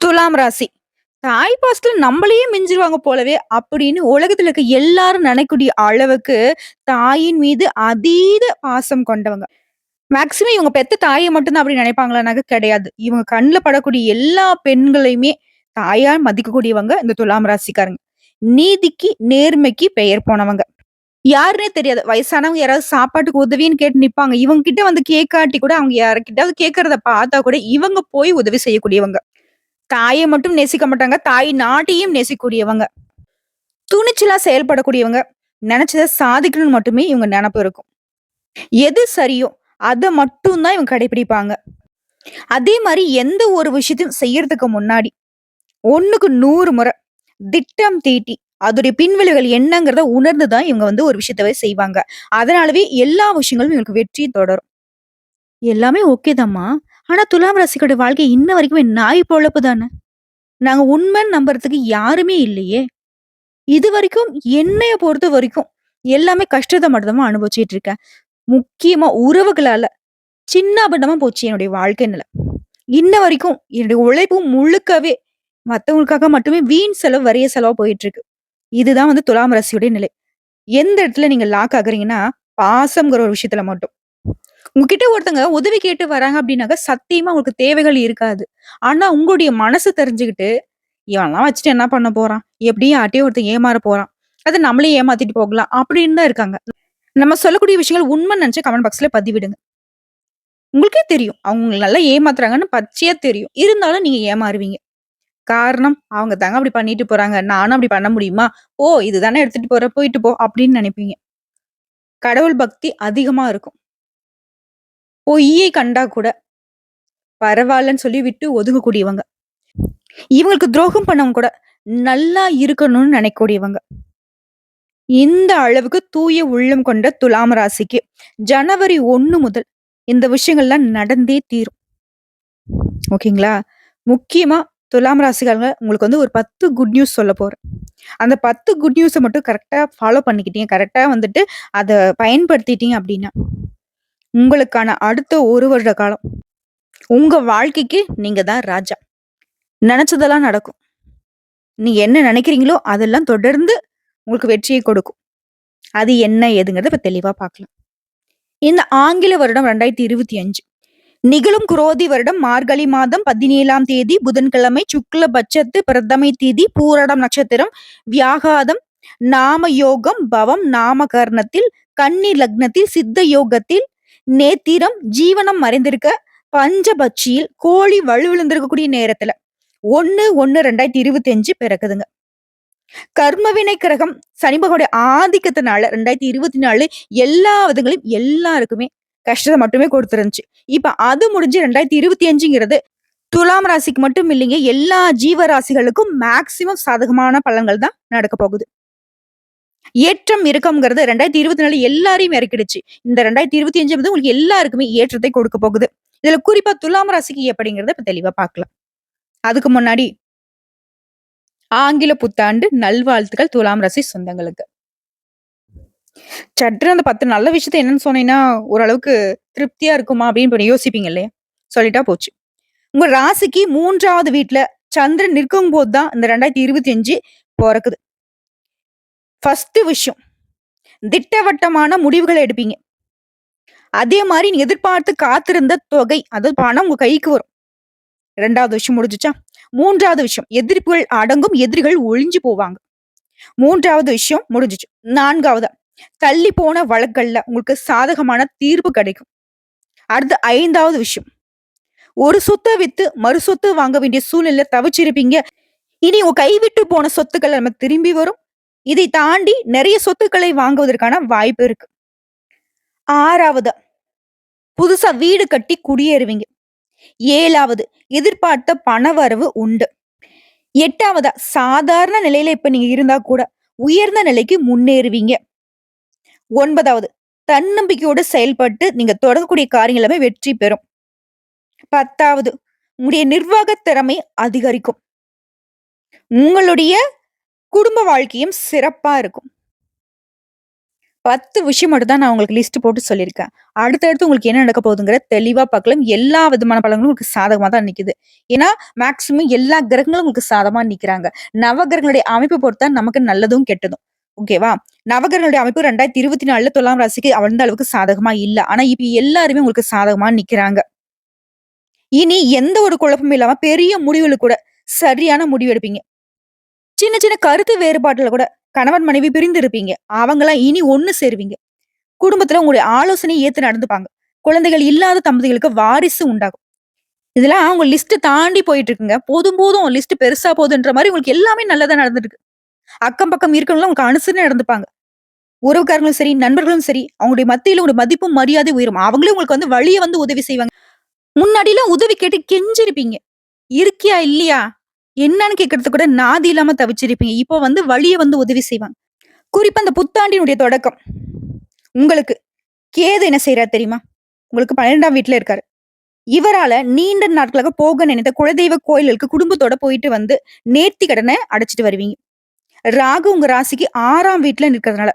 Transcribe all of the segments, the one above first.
துலாம் ராசி. தாய் பாசத்துல நம்மளையே மிஞ்சிருவாங்க போலவே அப்படின்னு உலகத்துல இருக்க எல்லாரும் நினைக்கக்கூடிய அளவுக்கு தாயின் மீது அதீத பாசம் கொண்டவங்க. மேக்ஸிமம் இவங்க பெத்த தாயை மட்டும் தான் அப்படி நினைப்பாங்களானாக்க கிடையாது. இவங்க கண்ணுல படக்கூடிய எல்லா பெண்களையுமே தாயா மதிக்கக்கூடியவங்க இந்த துலாம் ராசிக்காரங்க. நீதிக்கு, நேர்மைக்கு பெயர் போனவங்க. யாருன்னே தெரியாது. வயசானவங்க யாராவது சாப்பாட்டுக்கு உதவின்னு கேட்டு நிப்பாங்க. இவங்க கிட்ட வந்து கேட்காட்டி கூட அவங்க யார்கிட்டயாவது கேட்கறத பார்த்தா கூட இவங்க போய் உதவி செய்யக்கூடியவங்க. தாயை மட்டும் நேசிக்க மாட்டாங்க. தாய் நாட்டையும் நேசிக்கக்கூடியவங்க. துணிச்சலா செயல்படக்கூடியவங்க. நெனச்சத சாதிக்கணும்னு மட்டுமே இவங்க நெனப்பு இருக்கும். எது சரியோ, அத மட்டும் தான் இவங்க கடைபிடிப்பாங்க. அதே மாரி எந்த ஒரு விஷயத்தையும் செய்யறதுக்கு முன்னாடி 1க்கு 100 முறை திட்டம் தீட்டி, அதோடைய பின்விளைவுகள் என்னங்கிறத உணர்ந்து தான் இவங்க வந்து ஒரு விஷயத்தவே செய்வாங்க. அதனாலவே எல்லா விஷயங்களும் இவங்களுக்கு வெற்றி தொடரும். எல்லாமே ஓகே தாம்மா. ஆனா துலாம் ராசிக்காரோட வாழ்க்கை இன்ன வரைக்குமே நாய் பொழப்பு தானே. நாங்க உண்மைன்னு நம்புறதுக்கு யாருமே இல்லையே! இதுவரைக்கும் என்னைய பொறுத்த வரைக்கும், எல்லாமே கஷ்டத்த மட்டும் தான் அனுபவிச்சுட்டு இருக்கேன். முக்கியமா உறவுகளால சின்னாபின்னமா போச்சு என்னுடைய வாழ்க்கை நிலை. இன்ன வரைக்கும் என்னுடைய உழைப்பு முழுக்கவே மத்தவங்களுக்காக மட்டுமே வீண் செலவு, வறிய செலவா போயிட்டு இருக்கு. இதுதான் வந்து துலாம் ராசியுடைய நிலை. எந்த இடத்துல நீங்க லாக் ஆகுறீங்கன்னா, பாசம்ங்கிற ஒரு விஷயத்துல மட்டும். உங்ககிட்ட ஒருத்தங்க உதவி கேட்டு வராங்க அப்படின்னாக்க, சத்தியமா உங்களுக்கு தேவைகள் இருக்காது. ஆனா உங்களுடைய மனசு தெரிஞ்சுகிட்டு இவன்லாம் வச்சுட்டு என்ன பண்ண போறான்? எப்படியும் யார்ட்டயோ ஒருத்தன் ஏமாற போறான். அது நம்மளே ஏமாத்திட்டு போகலாம். அப்படின்னு தான் இருக்காங்க. நம்ம சொல்லக்கூடிய விஷயங்கள் உண்மைன்னு நெனச்சு கமெண்ட் பாக்ஸ்ல பதிவிடுங்க. உங்களுக்கே தெரியும். அவங்க உங்கள நல்லா ஏமாத்துறாங்கன்னு பச்சையா தெரியும். இருந்தாலும் நீங்க ஏமாறுவீங்க. காரணம், அவங்க தாங்க அப்படி பண்ணிட்டு போறாங்க. நானும் அப்படி பண்ண முடியுமா? "ஓ! இதுதானே எடுத்துட்டு போற, போயிட்டு போ" அப்படின்னு நெனைப்பீங்க. கடவுள் பக்தி அதிகமா இருக்கும். பொய்யை கண்டா கூட பரவாயில்லன்னு சொல்லி விட்டு ஒதுங்கக்கூடியவங்க. இவங்களுக்கு துரோகம் பண்ணவங்க கூட நல்லா இருக்கணும்னு நெனைக்கக்கூடியவங்க. இந்த அளவுக்கு தூய உள்ளம் கொண்ட துலாம் ராசிக்கு ஜனவரி 1 முதல் இந்த விஷயங்கள்லாம் நடந்தே தீரும். ஓகேங்களா? முக்கியமா துலாம் ராசிக்காரங்க உங்களுக்கு வந்து ஒரு 10 குட் நியூஸ் சொல்லப் போறேன். அந்த 10 குட் நியூஸ மட்டும் கரெக்ட்டா ஃபாலோ பண்ணிக்கிட்டீங்க. கரெக்ட்டா வந்துட்டு அத பயன்படுத்திட்டீங்க அப்டின்னா, உங்களுக்கான அடுத்த 1 வருட காலம் உங்க வாழ்க்கைக்கு நீங்க தான் ராஜா. நெனச்சதெல்லாம் நடக்கும். நீங்க என்ன நெனைக்கிறீங்களோ அதெல்லாம் தொடர்ந்து உங்களுக்கு வெற்றியை கொடுக்கும். அது என்ன ஏதுங்கிறத இப்ப தெளிவா பார்க்கலாம். இந்த ஆங்கில வருடம் 2025 நிகழும் குரோதி வருடம் மார்கழி மாதம் 17ஆம் தேதி புதன்கிழமை சுக்ல பட்சத்து பிரதமை தேதி பூரடம் நட்சத்திரம் வியாகாதம் நாம யோகம் பவம் நாமகரணத்தில் கன்னி லக்னத்தில் சித்த யோகத்தில் நேத்திரம் ஜீவனம் மறைந்திருக்க பஞ்சபட்சியில் கோழி வலுவிழந்திருக்கக்கூடிய நேரத்துல 1/1/2025 பிறக்குதுங்க. கர்மவினை கிரகம் சனி பகவானுடைய ஆதிக்கத்தினால 2024 எல்லா விதங்களையும் எல்லாருக்குமே கஷ்டத்த மட்டுமே கொடுத்துருந்துச்சு. இப்ப அது முடிஞ்சு 2025ங்கிறது துலாம் ராசிக்கு மட்டும் இல்லைங்க. எல்லா ஜீவராசிகளுக்கும் மேக்ஸிமம் சாதகமான பலன்கள் தான் நடக்க போகுது. ஏற்றம் இறக்கம்ங்கிறது 2024 எல்லாரையும் இறக்கிடுச்சு. இந்த 2025 வந்து உங்களுக்கு எல்லாருக்குமே ஏற்றத்தை கொடுக்க போகுது. இதுல குறிப்பா துலாம் ராசிக்கு எப்படிங்கிறத இப்ப தெளிவா பார்க்கலாம். அதுக்கு முன்னாடி ஆங்கில புத்தாண்டு நல்வாழ்த்துக்கள் துலாம் ராசி சொந்தங்களுக்கு. சட்டுன்னு அந்த 10 நல்ல விஷயத்த என்னன்னு சொன்னீங்கன்னா, ஓரளவுக்கு திருப்தியா இருக்குமா அப்படின்னு இப்ப யோசிப்பீங்க இல்லையா? சொல்லிட்டா போச்சு. உங்க ராசிக்கு 3வது வீட்ல சந்திரன் நிற்கும்போது தான் இந்த 2025 பொறக்குது. ஃபர்ஸ்ட் விஷயம், திட்டவட்டமான முடிவுகள எடுப்பீங்க. அதே மாரி நீங்க எதிர்பார்த்து காத்திருந்த தொகை, அதாவது பணம் உங்க கைக்கு வரும். 2வது விஷயம் முடிஞ்சுச்சா? 3வது விஷயம், எதிர்ப்புகள் அடங்கும், எதிரிகள் ஒழிஞ்சு போவாங்க. 3வது விஷயம் முடிஞ்சுச்சு. 4வது, தள்ளி போன வழக்குகள்ல உங்களுக்கு சாதகமான தீர்ப்பு கிடைக்கும். அடுத்து 5வது விஷயம், ஒரு சொத்த வித்து மறு சொத்து வாங்க வேண்டிய சூழ்நிலையில தவிச்சிருப்பீங்க. இனி உங்க கைவிட்டு போன சொத்துக்கள் நமக்கு திரும்பி வரும். இதை தாண்டி நிறைய சொத்துக்களை வாங்குவதற்கான வாய்ப்பு இருக்கு. 6வது, புதுசா வீடு கட்டி குடியேறுவீங்க. 7வது, எதிர்பார்த்த பணவரவு உண்டு. 8வதா, சாதாரண நிலையில இப்ப நீங்க இருந்தா கூட உயர்ந்த நிலைக்கு முன்னேறுவீங்க. 9வது, தன்னம்பிக்கையோடு செயல்பட்டு நீங்க தொடங்கக்கூடிய காரியங்கள் எல்லாமே வெற்றி பெறும். 10வது, உங்களுடைய நிர்வாக திறமை அதிகரிக்கும். உங்களுடைய குடும்ப வாழ்க்கையும் சிறப்பா இருக்கும். 10 விஷயம் மட்டும் தான் நான் உங்களுக்கு லிஸ்ட் போட்டு சொல்லியிருக்கேன். அடுத்தடுத்து உங்களுக்கு என்ன நடக்க போகுதுங்கிற தெளிவா பார்க்கலாம். எல்லா விதமான பலன்களும் உங்களுக்கு சாதகமா தான் நிக்குது. ஏன்னா, மேக்ஸிமம் எல்லா கிரகங்களும் உங்களுக்கு சாதகமா நிக்கிறாங்க. நவகிரகங்களுடைய அமைப்பு பொறுத்து தான் நமக்கு நல்லதும், கெட்டதும். ஓகேவா? நவகிரகங்களுடைய அமைப்பு 2024ல துலாம் ராசிக்கு அந்த அளவுக்கு சாதகமா இல்ல. ஆனா, இப்ப எல்லாருமே உங்களுக்கு சாதகமா நிக்கிறாங்க. இனி எந்த ஒரு குழப்பமும் இல்லாம பெரிய முடிவுல கூட சரியான முடிவு எடுப்பீங்க. சின்ன சின்ன கருத்து வேறுபாட்டுல கூட கணவன், மனைவி பிரிந்து இருப்பீங்க. அவங்கலாம் இனி ஒண்ணு சேருவீங்க. குடும்பத்துல உங்களுடைய ஆலோசனைய ஏத்து நடந்துப்பாங்க. குழந்தைகள் இல்லாத தம்பதிகளுக்கு வாரிசு உண்டாகும். இதெல்லாம் உங்க லிஸ்ட் தாண்டி போயிட்டு இருக்குங்க. போதும் போதும் லிஸ்ட் பெருசா போதுன்ற மாரி உங்களுக்கு எல்லாமே நல்லதா நடந்துட்டு இருக்கு. அக்கம் பக்கம் இருக்கிறவங்கலாம் உங்களுக்கு அனுசரிச்சு நடந்துப்பாங்க. உறவுக்காரங்களும் சரி, நண்பர்களும் சரி, அவங்களுடைய மத்தியில உங்களுடைய மதிப்பும், மரியாதை உயரும். அவங்களே உங்களுக்கு வழிய உதவி செய்வாங்க. முன்னாடிலாம் உதவி கேட்டு கெஞ்சிருப்பீங்க. இருக்கியா? இல்லையா? என்னன்னு கேட்கறதுக்கு கூட நாதி இல்லாம தவிச்சிருப்பீங்க. இப்போ வழிய உதவி செய்வாங்க. குறிப்பா இந்த புத்தாண்டினுடைய தொடக்கம். உங்களுக்கு கேது என்ன செய்றாரு தெரியுமா? உங்களுக்கு 12ஆம் வீட்ல இருக்காரு. இவரால நீண்ட நாட்களாக போக நினைத்த குலதெய்வ கோயிலுக்கு குடும்பத்தோட போயிட்டு நேர்த்தி கடன அடைச்சுட்டு வருவீங்க. ராகு உங்க ராசிக்கு 6ஆம் வீட்ல நிற்கிறதுனால,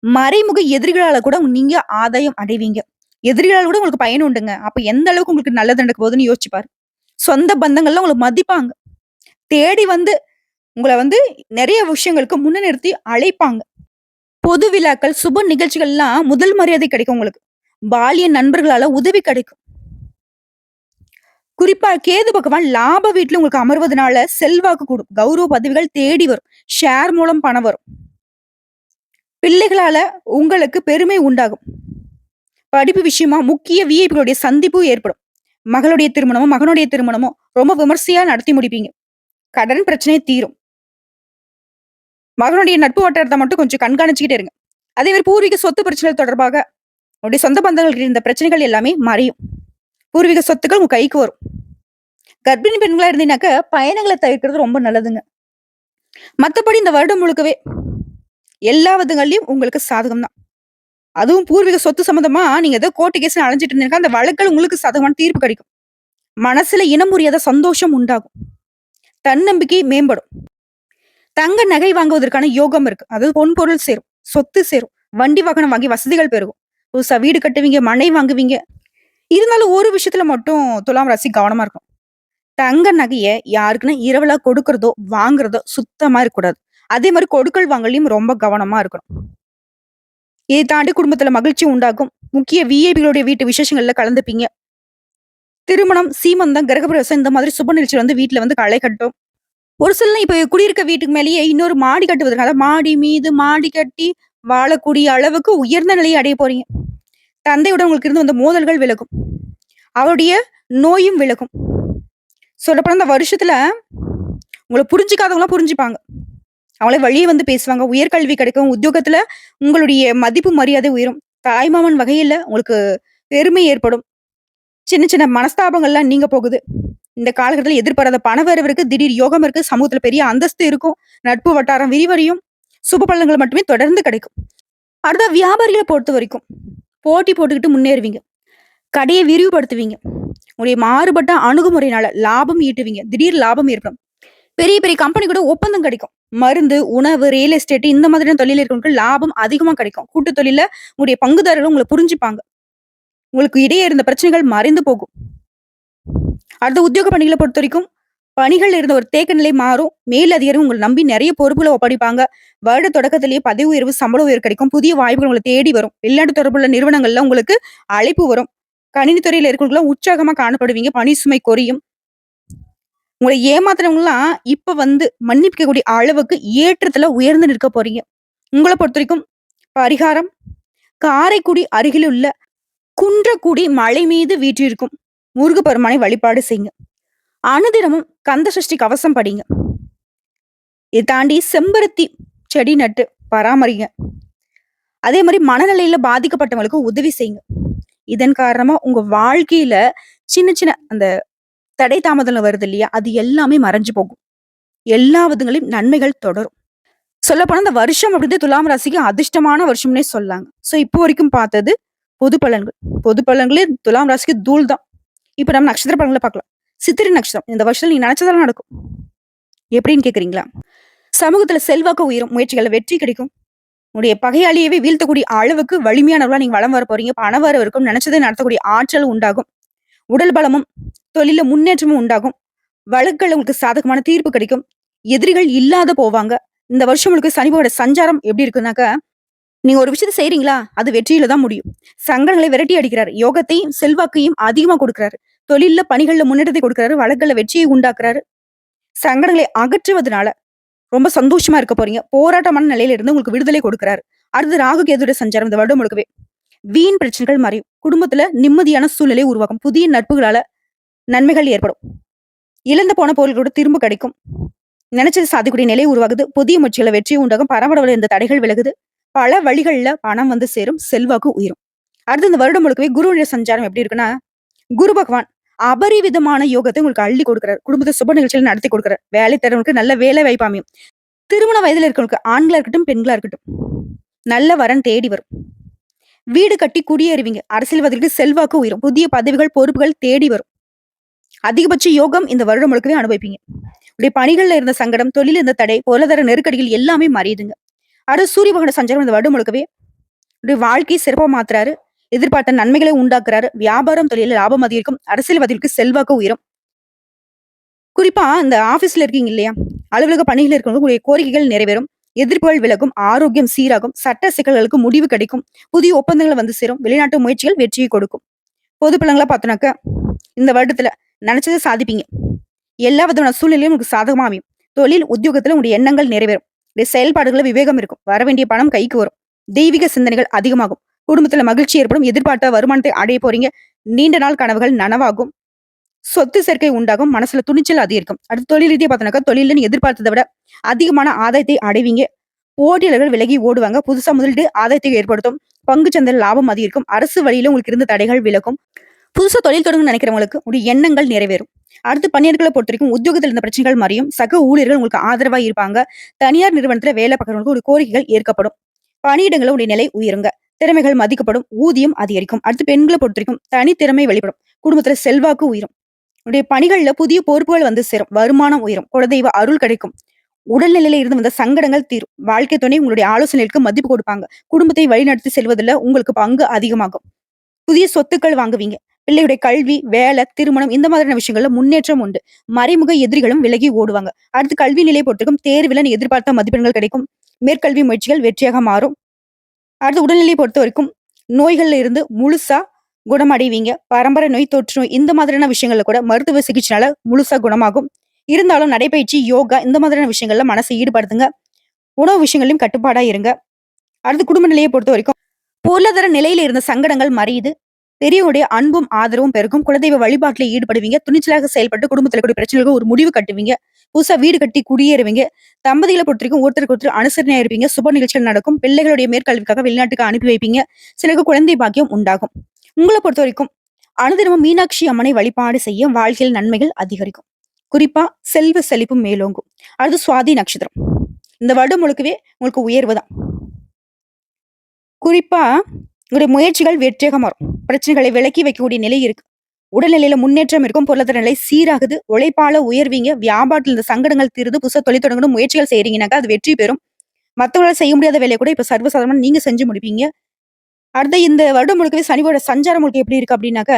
மறைமுக எதிரிகளால கூட நீங்க ஆதாயம் அடைவீங்க. எதிரிகளால கூட உங்களுக்கு பயன் உண்டுங்க. அப்ப எந்த அளவுக்கு உங்களுக்கு நல்லது நடக்க போகுதுன்னு யோசிச்சு பாரு. சொந்த பந்தங்கள்லாம் உங்கள மதிப்பாங்க. தேடி உங்கள நெறைய விஷயங்களுக்கு முன்னிறுத்தி அழைப்பாங்க. பொது விழாக்கள், சுப நிகழ்ச்சிகள்லாம் முதல் மரியாதை கிடைக்கும் உங்களுக்கு. பால்ய நண்பர்களால உதவி கிடைக்கும். குறிப்பா கேது பகவான் லாப வீட்ல உங்களுக்கு அமர்வதனால செல்வாக்கு கூடும். கௌரவ பதவிகள் தேடி வரும். ஷேர் மூலம் பணம் வரும். பிள்ளைகளால உங்களுக்கு பெருமை உண்டாகும். படிப்பு விஷயமா முக்கிய விஐபிகளுடைய சந்திப்பு ஏற்படும். மகளுடைய திருமணமோ, மகனுடைய திருமணமோ ரொம்ப விமர்சையா நடத்தி முடிப்பீங்க. கடன் பிரச்சனை தீரும். மகனுடைய நட்பு வட்டாரத்த மட்டும் கொஞ்சம் கண்காணிச்சுக்கிட்டே இருங்க. அதே மாரி பூர்வீக சொத்து பிரச்சனைகள் தொடர்பாக உங்களுடைய சொந்த பந்தங்களுக்கு இருந்த பிரச்சனைகள் எல்லாமே மறையும். பூர்வீக சொத்துக்கள் உங்க கைக்கு வரும். கர்ப்பிணி பெண்களா இருந்தீங்கன்னாக்க பயணங்களை தவிர்க்கிறது ரொம்ப நல்லதுங்க. மத்தபடி இந்த வருடம் முழுக்கவே எல்லா விதங்கள்லயும் உங்களுக்கு சாதகம் தான். அதுவும் பூர்வீக சொத்து சம்பந்தமா நீங்க ஏதோ கோர்ட்டு கேஸ்ன்னு அலைஞ்சிட்டு இருந்தீங்கன்னா, அந்த வழக்குல உங்களுக்கு சாதகமான தீர்ப்பு கிடைக்கும். மனசுல இனம் புரியாத சந்தோஷம் உண்டாகும். தன்னம்பிக்கை மேம்படும். தங்க நகை வாங்குவதற்கான யோகம் இருக்கு. அதாவது பொன் பொருள் சேரும். சொத்து சேரும். வண்டி வாகனம் வாங்கி வசதிகள் பெருகும். புதுசா வீடு கட்டுவீங்க, மனை வாங்குவீங்க. இருந்தாலும் ஒரு விஷயத்துல மட்டும் துலாம் ராசி கவனமா இருக்கும். தங்க நகைய யாருக்குன்னா இரவலா கொடுக்கறதோ, வாங்குறதோ சுத்தமா இருக்கக்கூடாது. அதே மாரி கொடுக்கல் வாங்கலையும் ரொம்ப கவனமா இருக்கணும். இதை தாண்டி குடும்பத்துல மகிழ்ச்சி உண்டாகும். முக்கிய விஐபிகளுடைய வீட்டு விசேஷங்கள்ல கலந்துப்பீங்க. திருமணம், சீமந்தம், கிரகப்பிரவேசம் இந்த மாதிரி சுப நிகழ்ச்சி வீட்ல களை கட்டும். ஒரு சிலர் இப்ப குடியிருக்க வீட்டுக்கு மேலேயே இன்னொரு மாடி கட்டுவதற்காக மாடி மீது மாடி கட்டி வாழக்கூடிய அளவுக்கு உயர்ந்த நிலையை அடைய போறீங்க. தந்தையுடன் உங்களுக்கு இருந்து வந்த மோதல்கள் விலகும். அவருடைய நோயும் விலகும். சொல்லப்போனா இந்த வருஷத்துல உங்களை புரிஞ்சுக்காதவங்களாம் புரிஞ்சுப்பாங்க. அவங்களே வழியே பேசுவாங்க. உயர்கல்வி கிடைக்கும். உத்தியோகத்துல உங்களுடைய மதிப்பு மரியாதை உயரும். தாய்மாமன் வகையில உங்களுக்கு பெருமை ஏற்படும். சின்ன சின்ன மனஸ்தாபங்கள்லாம் நீங்க போகுது. இந்த காலகட்டத்துல எதிர்பாராத பண வரவு இருக்கு. திடீர் யோகம் இருக்கு. சமூகத்துல பெரிய அந்தஸ்து இருக்கும். நட்பு வட்டாரம் விரிவடையும். சுப பலன்கள் மட்டுமே தொடர்ந்து கிடைக்கும். அடுத்த வியாபாரிகளை பொறுத்த வரைக்கும் போட்டி போட்டுக்கிட்டு முன்னேறுவீங்க. கடையை விரிவுபடுத்துவீங்க. உங்களுடைய மாறுபட்ட அணுகுமுறையினால லாபம் ஈட்டுவீங்க. திடீர் லாபம் ஏற்படும். பெரிய பெரிய கம்பெனி கூட ஒப்பந்தம் கிடைக்கும். மருந்து, உணவு, ரியல் எஸ்டேட் இந்த மாதிரியான தொழில் இருக்கிறவங்களுக்கு லாபம் அதிகமா கிடைக்கும். கூட்டு தொழில உங்களுடைய பங்குதாரர்கள் உங்களை புரிஞ்சுப்பாங்க. உங்களுக்கு இடையே இருந்த பிரச்சனைகள் மறைந்து போகும். அடுத்த உத்தியோக பணிகளை பொறுத்த வரைக்கும் பணிகள் இருந்த ஒரு தேக்க நிலை மாறும். மேல் அதிகாரி உங்களை நம்பி நிறைய பொறுப்புகளை ஒப்படைப்பாங்க. வருட தொடக்கத்திலேயே பதவி உயர்வு, சம்பள உயர்வு கிடைக்கும். புதிய வாய்ப்புகள் உங்களை தேடி வரும். வெளிநாட்டு தொடர்புள்ள நிறுவனங்கள்ல உங்களுக்கு அழைப்பு வரும். கணினி துறையில இருக்கிறவங்களும் உற்சாகமா காணப்படுவீங்க. பணி சுமை குறையும். உங்களை ஏமாத்துறவங்கலாம் இப்ப மன்னிக்கக்கூடிய அளவுக்கு ஏற்றத்துல உயர்ந்து நிற்க போறீங்க. உங்களை பொறுத்த வரைக்கும் பரிகாரம் காரைக்குடி அருகில் உள்ள குன்றக்குடி மலை மீது வீற்றிருக்கும் முருகப்பெருமானை வழிபாடு செய்யுங்க. அனுதினமும் கந்த சஷ்டி கவசம் படிங்க. இதை தாண்டி செம்பருத்தி செடி நட்டு பராமரிங்க. அதே மாதிரி மனநிலையில பாதிக்கப்பட்டவங்களுக்கு உதவி செய்யுங்க. இதன் காரணமா உங்க வாழ்க்கையில சின்ன சின்ன அந்த தடை தாமதம் வருது இல்லையா, அது எல்லாமே மறைஞ்சு போகும். எல்லா விதங்களையும் நன்மைகள் தொடரும். சொல்லப்போனா இந்த வருஷம் அப்படின்றது துலாம் ராசிக்கு அதிர்ஷ்டமான வருஷம்னே சொல்லாங்க. சோ இப்போ வரைக்கும் பார்த்தது பொது பலன்கள். பொது பலன்களே துலாம் ராசிக்கு தூள் தான். இப்ப நம்ம நட்சத்திர பலன்களை பார்க்கலாம். சித்திரை நட்சத்திரம் இந்த வருஷத்துல நீங்க நினைச்சதெல்லாம் நடக்கும். எப்படின்னு கேக்குறீங்களா? சமூகத்துல செல்வாக்கு உயரும். முயற்சிகள்ல வெற்றி கிடைக்கும். உங்களுடைய பகையாளியவே வீழ்த்தக்கூடிய அளவுக்கு வலிமையானவர்களா நீங்க வலம் வர போறீங்க. பண வரவு இருக்கும். நினைச்சதை நடத்தக்கூடிய ஆற்றல் உண்டாகும். உடல் பலமும், தொழில்ல முன்னேற்றமும் உண்டாகும். வழக்குகள்ல உங்களுக்கு சாதகமான தீர்ப்பு கிடைக்கும். எதிரிகள் இல்லாத போவாங்க. இந்த வருஷம் உங்களுக்கு சனியோட சஞ்சாரம் எப்படி இருக்குன்னாக்கா, நீங்க ஒரு விஷயத்த செய்றீங்களா? அது வெற்றியில தான் முடியும். சங்கடங்களை விரட்டி அடிக்கிறாரு. யோகத்தையும், செல்வாக்கையும் அதிகமா குடுக்குறாரு. தொழில்ல, பணிகள்ல முன்னேற்றத்தை குடுக்குறாரு. வழக்குகள்ல வெற்றியை உண்டாக்குறாரு. சங்கடங்களை அகற்றுவதனால ரொம்ப சந்தோஷமா இருக்க போறீங்க. போராட்டமான நிலையில இருந்து உங்களுக்கு விடுதலை கொடுக்குறாரு. அடுத்து ராகு கேதுவோட சஞ்சாரம் இந்த வருடம் முழுக்கவே. வீண் பிரச்சனைகள் மறையும். குடும்பத்துல நிம்மதியான சூழ்நிலை உருவாகும். புதிய நட்புகளால நன்மைகள் ஏற்படும். இழந்து போன பொருள்களோட திரும்ப கிடைக்கும். நினைச்சது சாதிக்கக்கூடிய நிலை உருவாகுது. புதிய முயற்சிகளை வெற்றி உண்டாகும். பரபரவுல இந்த தடைகள் விலகுது. பல வழிகள்ல பணம் வந்து சேரும். செல்வாக்கு உயரும். அடுத்து இந்த வருடம் முழுக்கவே குருவுடைய சஞ்சாரம் எப்படி இருக்குன்னா, குரு பகவான் அபரிவிதமான யோகத்தை உங்களுக்கு அள்ளி கொடுக்குறாரு. குடும்பத்தை சுப நிகழ்ச்சிகள் நடத்தி கொடுக்குறாரு. வேலை தரவங்களுக்கு நல்ல வேலை வாய்ப்பு அமையும். திருமண வயதுல இருக்கவங்களுக்கு ஆண்களா இருக்கட்டும், பெண்களா இருக்கட்டும், நல்ல வரன் தேடி வரும். வீடு கட்டி குடியேறுவீங்க. அரசியல்வாதிகளுக்கு செல்வாக்கு உயரும். புதிய பதவிகள், பொறுப்புகள் தேடி வரும். அதிகபட்ச யோகம் இந்த வருடம் முழுக்கவே அனுபவிப்பீங்க. உடைய பணிகள்ல இருந்த சங்கடம், தொழில் இருந்த தடை, பொருளாதார நெருக்கடிகள் எல்லாமே மறையுதுங்க. அடுத்து சூரிய பகவான சஞ்சாரம் இந்த வருடம் முழுக்கவே உடைய வாழ்க்கையை சிறப்பா மாத்துறாரு. எதிர்பார்த்த நன்மைகளை உண்டாக்குறாரு. வியாபாரம், தொழில லாபம் அதிகரிக்கும். அரசியல்வாதிகளுக்கு செல்வாக்கு உயரும். குறிப்பா இந்த ஆபீஸ்ல இருக்கீங்க இல்லையா? அலுவலக பணிகள் இருக்கிறவங்களுடைய கோரிக்கைகள் நிறைவேறும். எதிர்ப்புகள் விலகும். ஆரோக்கியம் சீராகும். சட்ட சிக்கல்களுக்கு முடிவு கிடைக்கும். புதிய ஒப்பந்தங்கள் வந்து சேரும். வெளிநாட்டு முயற்சிகள் வெற்றியை கொடுக்கும். பொது பலங்களா பார்த்தோம்னாக்க, இந்த வருடத்துல நினைச்சதை சாதிப்பீங்க. எல்லா விதமான சூழ்நிலையும் உங்களுக்கு சாதகமா அமையும். தொழில், உத்தியோகத்துல உங்களுடைய எண்ணங்கள் நிறைவேறும். உடைய செயல்பாடுகள விவேகம் இருக்கும். வர வேண்டிய பணம் கைக்கு வரும். தெய்வீக சிந்தனைகள் அதிகமாகும். குடும்பத்துல மகிழ்ச்சி ஏற்படும். எதிர்பார்த்த வருமானத்தை அடைய போறீங்க. நீண்ட நாள் கனவுகள் நனவாகும். சொத்து சேர்க்கை உண்டாகும். மனசுல துணிச்சல் அதிகரிக்கும். அடுத்து தொழில் ரீதியா பார்த்தோம்னாக்கா, தொழில நீங்க எதிர்பார்த்ததை விட அதிகமான ஆதாயத்தை அடைவீங்க. போட்டியாளர்கள் விலகி ஓடுவாங்க. புதுசா முதலீடு ஆதாயத்தை ஏற்படுத்தும். பங்கு சந்தையில் லாபம் அதிகரிக்கும். அரசு வழியில உங்களுக்கு இருந்த தடைகள் விலகும். புதுசா தொழில் தொடங்க நினைக்கிறவங்களுக்கு உடைய எண்ணங்கள் நிறைவேறும். அடுத்து பணியாளர்களை பொறுத்த வரைக்கும் உத்தியோகத்தில் இருந்த பிரச்சனைகள் மறையும். சக ஊழியர்கள் உங்களுக்கு ஆதரவா இருப்பாங்க. தனியார் நிறுவனத்துல வேலை பார்க்கறவங்களுக்கு ஒரு கோரிக்கைகள் ஏற்கப்படும். பணியிடங்கள உடைய நிலை உயருங்க. திறமைகள் மதிக்கப்படும். ஊதியம் அதிகரிக்கும். அடுத்து பெண்களை பொறுத்த வரைக்கும் தனித்திறமை வெளிப்படும். குடும்பத்துல செல்வாக்கு உயரும். உடைய பணிகள்ல புதிய பொறுப்புகள் வந்து சேரும். வருமானம் உயரும். குலதெய்வ அருள் கிடைக்கும். உடல்நிலையில இருந்து வந்த சங்கடங்கள் தீரும். வாழ்க்கை துணை உங்களுடைய ஆலோசனைகளுக்கு மதிப்பு கொடுப்பாங்க. குடும்பத்தை வழிநடத்தி செல்வதில் உங்களுக்கு பங்கு அதிகமாகும். புதிய சொத்துக்கள் வாங்குவீங்க. பிள்ளையுடைய கல்வி, வேலை, திருமணம் இந்த மாதிரியான விஷயங்கள்ல முன்னேற்றம் உண்டு. மறைமுக எதிரிகளும் விலகி ஓடுவாங்க. அடுத்து கல்வி நிலையை பொறுத்திருக்கும். தேர்வுல நீ எதிர்பார்த்த மதிப்பெண்கள் கிடைக்கும். மேற்கல்வி முயற்சிகள் வெற்றியாக மாறும். அடுத்து உடல்நிலையை பொறுத்த வரைக்கும் நோய்கள்ல இருந்து முழுசா குணமடைவீங்க. பரம்பரை நோய், தொற்று நோய் இந்த மாதிரியான விஷயங்கள்ல கூட மருத்துவ சிகிச்சைனால முழுசா குணமாகும். இருந்தாலும் நடைபயிற்சி, யோகா இந்த மாதிரியான விஷயங்கள்ல மனசை ஈடுபடுத்துங்க. உணவு விஷயங்களையும் கட்டுப்பாடா இருங்க. அடுத்து குடும்ப நிலையை பொறுத்த வரைக்கும் பொருளாதார நிலையில இருந்த சங்கடங்கள் மறையுது. பெரியவங்களுடைய அன்பும் ஆதரவும் பெருகும். குலதெய்வ வழிபாட்டுல ஈடுபடுவீங்க. துணிச்சலாக செயல்பட்டு குடும்பத்துல கூடிய பிரச்சனைகளுக்கு ஒரு முடிவு கட்டுவீங்க. புதுசா வீடு கட்டி குடியேறுவீங்க. தம்பதிகளை பொறுத்த வரைக்கும் ஒருத்தருக்கு ஒருத்தர் அனுசரணையா இருப்பீங்க. சுப நிகழ்ச்சிகள் நடக்கும். பிள்ளைகளுடைய மேற்கல்விக்காக வெளிநாட்டுக்கு அனுப்பி வைப்பீங்க. சிலருக்கு குழந்தை பாக்கியம் உண்டாகும். உங்களை பொறுத்த வரைக்கும் அனுதினமும் மீனாட்சி அம்மனை வழிபாடு செய்ய வாழ்க்கையில் நன்மைகள் அதிகரிக்கும். குறிப்பா செல்வ செழிப்பும் மேலோங்கும். அடுத்து சுவாதி நட்சத்திரம். இந்த வருடம் முழுக்கவே உங்களுக்கு உயர்வு தான். குறிப்பா உங்களுடைய முயற்சிகள் வெற்றியாக மாறும். பிரச்சனைகளை விலக்கி வைக்கக்கூடிய நிலை இருக்கு. உடல்நிலையில முன்னேற்றம் இருக்கும். பொருளாதார நிலை சீராகுது. உழைப்பால உயர்வீங்க. வியாபாரத்தில் இந்த சங்கடங்கள் தீருது. புதுசா தொழில் தொடங்கணும் முயற்சிகள் செய்றீங்கன்னாக்கா அது வெற்றி பெறும். மத்தவங்களால செய்ய முடியாத வேலையை கூட இப்ப சர்வசாதாரணமா நீங்க செஞ்சு முடிப்பீங்க. அடுத்த இந்த வருடம் முழுக்கவே சனியோட சஞ்சாரம் உங்களுக்கு எப்படி இருக்கு அப்படின்னாக்க,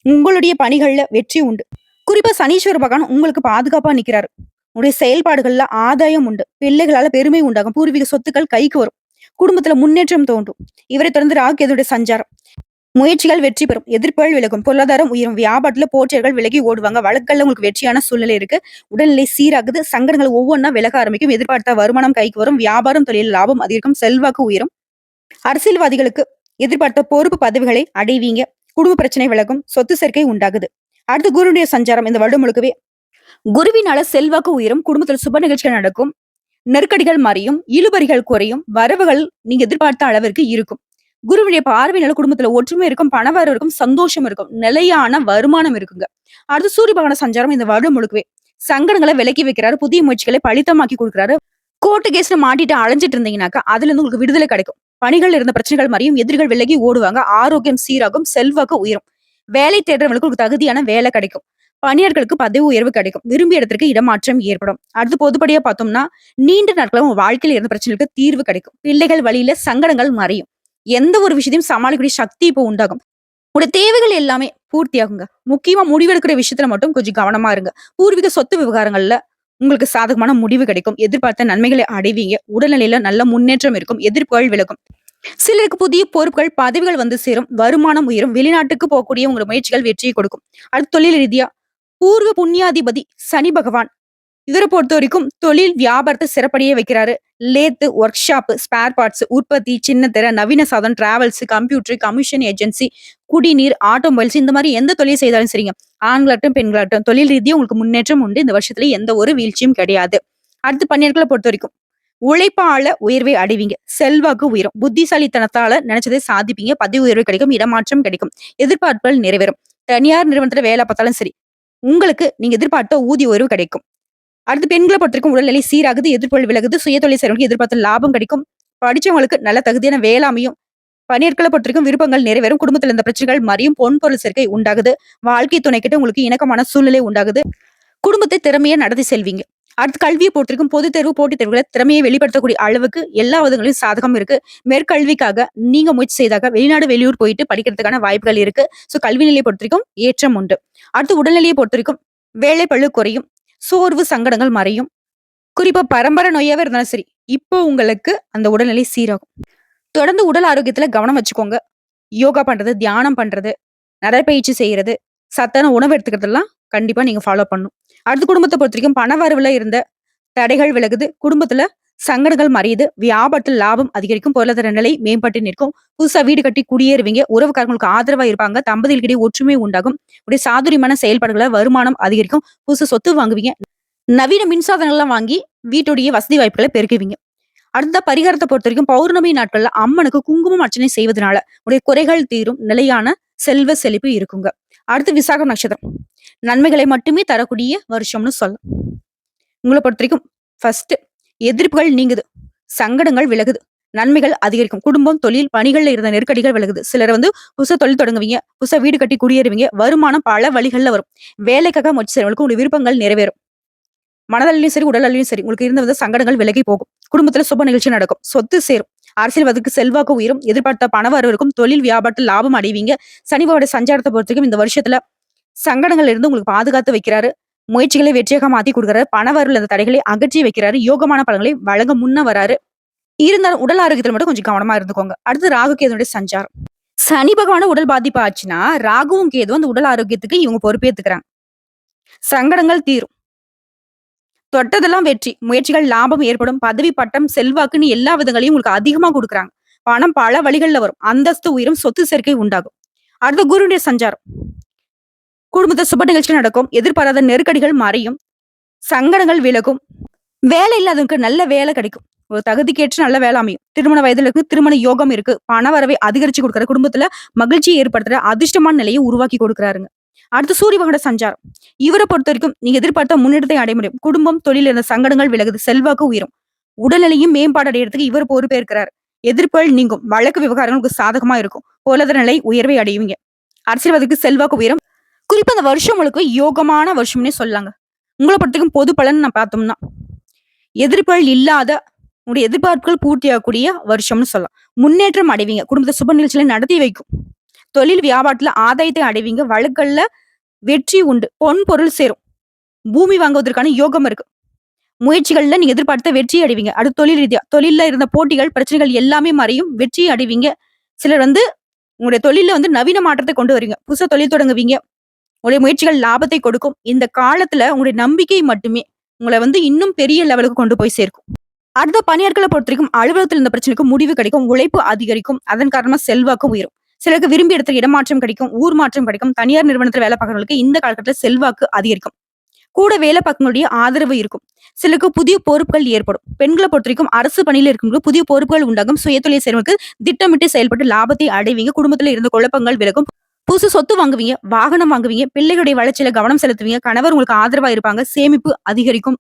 உங்களுடைய பணிகள்ல வெற்றி உண்டு. குறிப்பா சனீஸ்வர பகவான் உங்களுக்கு பாதுகாப்பா நிக்கிறாரு. உங்களுடைய செயல்பாடுகள்ல ஆதாயம் உண்டு. பிள்ளைகளால பெருமை உண்டாகும். பூர்வீக சொத்துக்கள் கைக்கு வரும். குடும்பத்துல முன்னேற்றம் தோன்றும். இவரை தொடர்ந்து ராகு கேதுவுடைய சஞ்சாரம். முயற்சிகள் வெற்றி பெறும். எதிர்ப்புகள் விலகும். பொருளாதாரம் உயரும். வியாபாரத்துல போட்டியர்கள் விலகி ஓடுவாங்க. வழக்கல்ல உங்களுக்கு வெற்றியான சூழ்நிலை இருக்கு. உடல்நிலை சீராகுது. சங்கடங்கள் ஒவ்வொன்றா விலக ஆரம்பிக்கும். எதிர்பார்த்த வருமானம் கைக்கு வரும். வியாபாரம், தொழில் லாபம் அதிகரிக்கும். செல்வாக்கு உயரும். அரசியல்வாதிகளுக்கு எதிர்பார்த்த பொறுப்பு பதவிகளை அடைவீங்க. குடும்ப பிரச்சனை விலகும். சொத்து சேர்க்கை உண்டாகுது. அடுத்து குருடைய சஞ்சாரம் இந்த வருடம் முழுக்கவே குருவினால செல்வாக்கு உயரும். குடும்பத்தில் சுப நிகழ்ச்சிகள் நடக்கும். நெருக்கடிகள் மறையும். இழுபறிகள் குறையும். வரவுகள் நீங்க எதிர்பார்த்த அளவிற்கு இருக்கும். குருவுடைய பார்வையினால குடும்பத்துல ஒற்றுமை இருக்கும். பணவரவு இருக்கும். சந்தோஷம் இருக்கும். நிலையான வருமானம் இருக்குங்க. அடுத்து சூரிய பகவான சஞ்சாரம் இந்த வருடம் முழுக்கவே சங்கடங்களை விலக்கி வைக்கிறாரு. புதிய முயற்சிகளை பலிதமாக்கி கொடுக்குறாரு. கோர்ட்டு கேஸ்ல மாட்டிட்டு அலைஞ்சிட்டு இருந்தீங்கன்னாக்கா அதுல இருந்து உங்களுக்கு விடுதலை கிடைக்கும். பணிகள் இருந்த பிரச்சனைகள் மறையும். எதிரிகள் விலகி ஓடுவாங்க. ஆரோக்கியம் சீராகும். செல்வாக்கு உயரும். வேலை தேடுறவங்களுக்கு ஒரு தகுதியான வேலை கிடைக்கும். பணியாட்களுக்கு பதவி உயர்வு கிடைக்கும். விரும்பிய இடத்திற்கு இடமாற்றம் ஏற்படும். அடுத்து பொதுப்படையா பார்த்தோம்னா, நீண்ட நாட்களா உங்க வாழ்க்கையில இருந்த பிரச்சனைகளுக்கு தீர்வு கிடைக்கும். பிள்ளைகள் வழியில சங்கடங்கள் மறையும். எந்த ஒரு விஷயத்தையும் சமாளிக்கக்கூடிய சக்தி இப்போ உண்டாகும். உங்களுடைய தேவைகள் எல்லாமே பூர்த்தியாகுங்க. முக்கியமா முடிவெடுக்கிற விஷயத்துல மட்டும் கொஞ்சம் கவனமா இருங்க. பூர்வீக சொத்து விவகாரங்கள்ல உங்களுக்கு சாதகமான முடிவு கிடைக்கும். எதிர்பார்த்த நன்மைகளை அடைவீங்க. உடல்நிலையில நல்ல முன்னேற்றம் இருக்கும். எதிர்ப்புகள் விலகும். சிலருக்கு புதிய பொறுப்புகள், பதவிகள் வந்து சேரும். வருமானம் உயரும். வெளிநாட்டுக்கு போகக்கூடிய உங்க முயற்சிகள் வெற்றியை கொடுக்கும். அடுத்து தொழில் ரீதியா பூர்வ புண்ணியாதிபதி சனி பகவான் இவரை பொறுத்தவரைக்கும் தொழில் வியாபாரத்தை சிறப்படைய வைக்கிறாரு. Lathe, work shop, spare parts, உற்பத்தி, சின்னத்திரை, நவீன சாதனம், டிராவல்ஸ், கம்ப்யூட்டர், கமிஷன் ஏஜென்சி, குடிநீர், ஆட்டோமொபைல்ஸ் இந்த மாதிரி எந்த தொழில் செய்தாலும் சரிங்க. ஆண்களாகட்டும், பெண்களாகட்டும் தொழில் ரீதியா உங்களுக்கு முன்னேற்றம் உண்டு. இந்த வருஷத்துல எந்த ஒரு வீழ்ச்சியும் கிடையாது. அடுத்து பன்னியர்களை பொறுத்த வரைக்கும் உழைப்பால உயர்வை அடைவீங்க. செல்வாக்கு உயரும். புத்திசாலித்தனத்தால நினைச்சதை சாதிப்பீங்க. பதவி உயர்வு கிடைக்கும். இடமாற்றம் கிடைக்கும். எதிர்பார்ப்புகள் நிறைவேறும். தனியார் நிறுவனத்துல வேலை பார்த்தாலும் சரி, உங்களுக்கு நீங்க எதிர்பார்த்த ஊதிய உயர்வு கிடைக்கும். அடுத்து பெண்களை பொறுத்தவரைக்கும் உடல்நிலை சீராகுது. எதிர்ப்புகள் விலகுது. சுயதொழில் செய்றவங்களுக்கு எதிர்பார்த்த லாபம் கிடைக்கும். படிச்சவங்களுக்கு நல்ல தகுதியான வேலை அமையும். பணியாட்களை பொறுத்தவரைக்கும் விருப்பங்கள் நிறைவேறும். குடும்பத்துல இருந்த பிரச்சனைகள் மறையும். பொன் பொருள் சேர்க்கை உண்டாகுது. வாழ்க்கை துணை கிட்ட உங்களுக்கு இணக்கமான சூழ்நிலை உண்டாகுது. குடும்பத்தை திறமையா நடத்தி செல்வீங்க. அடுத்து கல்வியை பொறுத்திருக்கும் பொதுத் தேர்வு, போட்டித் தேர்வுகளை திறமையை வெளிப்படுத்தக்கூடிய அளவுக்கு எல்லா விதங்களிலும் சாதகம் இருக்கு. மேற்கல்விக்காக நீங்க முயற்சி செய்தாக வெளிநாடு, வெளியூர் போயிட்டு படிக்கிறதுக்கான வாய்ப்புகள் இருக்கு. சோ கல்வி நிலையை பொறுத்திருக்கும் ஏற்றம் உண்டு. அடுத்து உடல்நிலையை பொறுத்திருக்கும் வேலை பளு குறையும். சோர்வு, சங்கடங்கள் மறையும். குறிப்பா பரம்பரை நோயாவே இருந்தாலும் சரி, இப்போ உங்களுக்கு அந்த உடல்நிலை சீராகும். தொடர்ந்து உடல் ஆரோக்கியத்துல கவனம் வச்சுக்கோங்க. யோகா பண்றது, தியானம் பண்றது, நடைப்பயிற்சி செய்யறது, சத்தான உணவு எடுத்துக்கிறதெல்லாம் கண்டிப்பா நீங்க ஃபாலோ பண்ணணும். அடுத்து குடும்பத்தை பொறுத்த வரைக்கும் பண வரவுல இருந்த தடைகள் விலகுது. குடும்பத்துல சங்கடங்கள் மறையுது. வியாபாரத்தில் லாபம் அதிகரிக்கும். பொருளாதார நிலை மேம்பட்டு நிற்கும். புதுசா வீடு கட்டி குடியேறுவீங்க. உறவுக்காரங்களுக்கு ஆதரவா இருப்பாங்க. தம்பதிகளுக்கிடையே ஒற்றுமை உண்டாகும். உடைய சாதுரியமான செயல்பாடுகளை வருமானம் அதிகரிக்கும். புதுசு சொத்து வாங்குவீங்க. நவீன மின்சாதனங்கள்லாம் வாங்கி வீட்டுடைய வசதி வாய்ப்புகளை பெருக்குவீங்க. அடுத்த பரிகாரத்தை பொறுத்த வரைக்கும் பௌர்ணமி நாட்கள்ல அம்மனுக்கு குங்குமம் அர்ச்சனை செய்வதனால உடைய குறைகள் தீரும். நிலையான செல்வ செழிப்பு இருக்குங்க. அடுத்து விசாகம் நட்சத்திரம் நன்மைகளை மட்டுமே தரக்கூடிய வருஷம்னு சொல்லலாம். உங்களை பொறுத்த வரைக்கும் ஃபர்ஸ்ட் எதிர்ப்புகள் நீங்குது. சங்கடங்கள் விலகுது. நன்மைகள் அதிகரிக்கும். குடும்பம், தொழில், பணிகள்ல இருந்த நெருக்கடிகள் விலகுது. சிலர் வந்து புதுசா தொழில் தொடங்குவீங்க. புதுசா வீடு கட்டி குடியேறுவீங்க. வருமானம் பல வழிகள்ல வரும். வேலைக்காக முயற்சி செய்றவங்களுக்கு உங்களுடைய விருப்பங்கள் நிறைவேறும். மனதளவிலும் சரி, உடலளவிலும் சரி உங்களுக்கு இருந்த சங்கடங்கள் விலகி போகும். குடும்பத்துல சுப நிகழ்ச்சி நடக்கும். சொத்து சேரும். அரசியல்வாதிக்கு செல்வாக்கு உயரும். எதிர்பார்த்த பண வரவு இருக்கும். தொழில் வியாபாரத்தில் லாபம் அடைவீங்க. சனிவோட சஞ்சாரத்தை பொறுத்தவரைக்கும் இந்த வருஷத்துல சங்கடங்கள்ல இருந்து உங்களுக்கு பாதுகாத்து வைக்கிறாரு. முயற்சிகளை வெற்றியாக மாத்தி கொடுக்குறாரு. பண வரவுல இந்த தடைகளை அகற்றி வைக்கிறாரு. யோகமான பலன்களை வழங்க முன்ன வராரு. இருந்தாலும் உடல் ஆரோக்கியத்துல மட்டும் கொஞ்சம் கவனமா இருந்துக்கோங்க. அடுத்து ராகு கேதுனுடைய சஞ்சாரம். சனி பகவான உடல் பாதிப்பு ஆச்சுன்னா ராகுவும் கேதுவும் அந்த உடல் ஆரோக்கியத்துக்கு இவங்க பொறுப்பேத்துக்கிறாங்க. சங்கடங்கள் தீரும். தொட்டதெல்லாம் வெற்றி. முயற்சிகள் லாபம் ஏற்படும். பதவி, பட்டம், செல்வாக்குன்னு எல்லா விதங்களையும் உங்களுக்கு அதிகமா கொடுக்குறாங்க. பணம் பல வழிகள்ல வரும். அந்தஸ்து உயரும். சொத்து சேர்க்கை உண்டாகும். அடுத்த குருடைய சஞ்சாரம். குடும்பத்தை சுப நிகழ்ச்சி நடக்கும். எதிர்பாராத நெருக்கடிகள் மறையும். சங்கடங்கள் விலகும். வேலை இல்லாதவங்களுக்கு நல்ல வேலை கிடைக்கும். ஒரு தகுதிக்கேற்ற நல்ல வேலை அமையும். திருமண வயதுல இருக்கு. திருமண யோகம் இருக்கு. பண வரவை அதிகரிச்சு கொடுக்குற குடும்பத்துல மகிழ்ச்சியை ஏற்படுத்துற அதிர்ஷ்டமான நிலையை உருவாக்கி கொடுக்குறாருங்க. அடுத்து சூரிய பகவானோட சஞ்சாரம். இவரை பொறுத்த வரைக்கும் நீங்க எதிர்பார்த்த முன்னேற்றத்தை அடைய முடியும். குடும்பம், தொழில் இருந்த சங்கடங்கள் விலகுது. செல்வாக்கு உயரும். உடல்நிலையும் மேம்பாடு அடையிறதுக்கு இவர் பொறுப்பேற்கிறார். எதிர்ப்புகள் நீங்கும். வழக்கு விவகாரங்களுக்கு சாதகமா இருக்கும். பொருளாதார நிலை உயர்வை அடைவீங்க. அரசியல்வாதிக்கு செல்வாக்கு உயரும். குறிப்பா அந்த வருஷம் உங்களுக்கு யோகமான வருஷம்னே சொல்லலாங்க. உங்களை பொறுத்தவரைக்கும் பொது பலன் நான் பார்த்தோம்னா எதிர்ப்புகள் இல்லாத உங்களுடைய எதிர்பார்ப்புகள் பூர்த்தியாகக்கூடிய வருஷம்னு சொல்லலாம். முன்னேற்றம் அடைவீங்க. குடும்பத்தை சுப நிகழ்ச்சிகளை நடத்தி வைக்கும். தொழில் வியாபாரத்துல ஆதாயத்தை அடைவீங்க. வழக்கல்ல வெற்றி உண்டு. பொன் பொருள் சேரும். பூமி வாங்குவதற்கான யோகம் இருக்கு. முயற்சிகள்ல நீங்க எதிர்பார்த்த வெற்றி அடைவீங்க. அடுத்து தொழில் ரீதியா தொழில்ல இருந்த போட்டிகள், பிரச்சனைகள் எல்லாமே மறையும். வெற்றி அடைவீங்க. சிலர் வந்து உங்களுடைய தொழில நவீன மாற்றத்தை கொண்டு வருவீங்க. புதுசா தொழில் தொடங்குவீங்க. உங்களுடைய முயற்சிகள் லாபத்தை கொடுக்கும். இந்த காலத்துல உங்களுடைய நம்பிக்கை மட்டுமே உங்களை இன்னும் பெரிய லெவலுக்கு கொண்டு போய் சேர்க்கும். அடுத்த பணியாட்களை பொறுத்த வரைக்கும் அலுவலகத்தில் இந்த பிரச்சனைக்கு முடிவு கிடைக்கும். உழைப்பு அதிகரிக்கும். அதன் காரணமா செல்வாக்கும் உயரும். சிலருக்கு விரும்பிய இடத்துல இடமாற்றம் கிடைக்கும். ஊர் மாற்றம் கிடைக்கும். தனியார் நிறுவனத்துல வேலை பார்க்கறவங்களுக்கு இந்த காலகட்டத்தில் செல்வாக்கு அதிகரிக்கும். கூட வேலை பார்க்கக்கூடிய ஆதரவு இருக்கும். சிலருக்கு புதிய பொறுப்புகள் ஏற்படும். பெண்களை பொறுத்த வரைக்கும் அரசு பணியில இருக்கவங்களுக்கு புதிய பொறுப்புகள் உண்டாகும். சுயதொழில் செய்றவங்களுக்கு திட்டமிட்டு செயல்பட்டு லாபத்தை அடைவீங்க. குடும்பத்துல இருந்த குழப்பங்கள் விலகும். புதுசு சொத்து வாங்குவீங்க. வாகனம் வாங்குவீங்க. பிள்ளைகளுடைய வளர்ச்சியில கவனம் செலுத்துவீங்க. கணவர் உங்களுக்கு ஆதரவா இருப்பாங்க. சேமிப்பு அதிகரிக்கும்.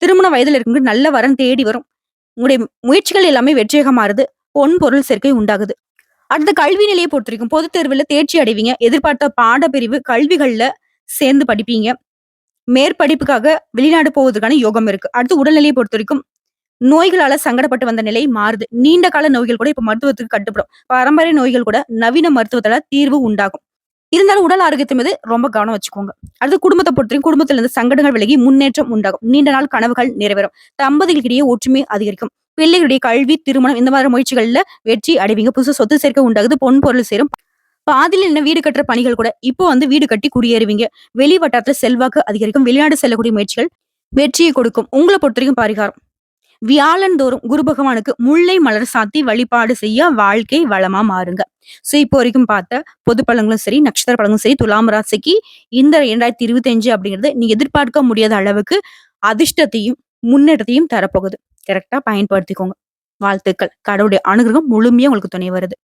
திருமண வயதுல இருக்கவங்களுக்கு நல்ல வரன் தேடி வரும். உங்களுடைய முயற்சிகள் எல்லாமே வெற்றியாக மாறுது. பொன் பொருள் சேர்க்கை உண்டாகுது. அடுத்த கல்வி நிலையை பொறுத்த வரைக்கும் பொதுத் தேர்வுல தேர்ச்சி அடைவீங்க. எதிர்பார்த்த பாடப்பிரிவு, கல்விகள்ல சேர்ந்து படிப்பீங்க. மேற்படிப்புக்காக வெளிநாடு போவதற்கான யோகம் இருக்கு. அடுத்து உடல்நிலையை பொறுத்தவரைக்கும் நோய்களால சங்கடப்பட்டு வந்த நிலை மாறுது. நீண்ட கால நோய்கள் கூட இப்ப மருத்துவத்துக்கு கட்டுப்படும். பாரம்பரிய நோய்கள் கூட நவீன மருத்துவத்தால தீர்வு உண்டாகும். இருந்தாலும் உடல் ஆரோக்கியத்தின் மீது ரொம்ப கவனம் வச்சுக்கோங்க. அடுத்து குடும்பத்த பொறுத்தவரைக்கும் குடும்பத்தில இருந்து சங்கடங்கள் விலகி முன்னேற்றம் உண்டாகும். நீண்ட நாள் கனவுகள் நிறைவேறும். தம்பதிகளுக்கிடையே ஒற்றுமை அதிகரிக்கும். பிள்ளைகளுடைய கல்வி, திருமணம் இந்த மாதிரி முயற்சிகள்ல வெற்றி அடைவீங்க. புதுசா சொத்து சேர்க்கை உண்டாகுது. பொன் பொருள் சேரும். பாதியில நின்ன வீடு கட்டுற பணிகள் கூட இப்போ வீடு கட்டி குடியேறுவீங்க. வெளி வட்டாரத்துல செல்வாக்கு அதிகரிக்கும். வெளிநாடு செல்லக்கூடிய முயற்சிகள் வெற்றியை கொடுக்கும். உங்கள பொறுத்தவரைக்கும் பரிகாரம். வியாழந்தோறும் குரு பகவானுக்கு முல்லை மலர் சாத்தி வழிபாடு செய்ய வாழ்க்கை வளமா மாறுங்க. சோ இப்போ வரைக்கும் பார்த்த பொது பலன்களும் சரி, நட்சத்திர பலன்களும் சரி, துலாம் ராசிக்கு இந்த 2025 அப்படிங்கிறது நீங்க எதிர்பார்க்க முடியாத அளவுக்கு அதிர்ஷ்டத்தையும், முன்னேற்றத்தையும் தரப்போகுது. கரெக்ட்டா பயன்படுத்திக்கோங்க. வாழ்த்துக்கள். கடவுளுடைய அனுகிரகம் முழுமையா உங்களுக்கு துணை வருது.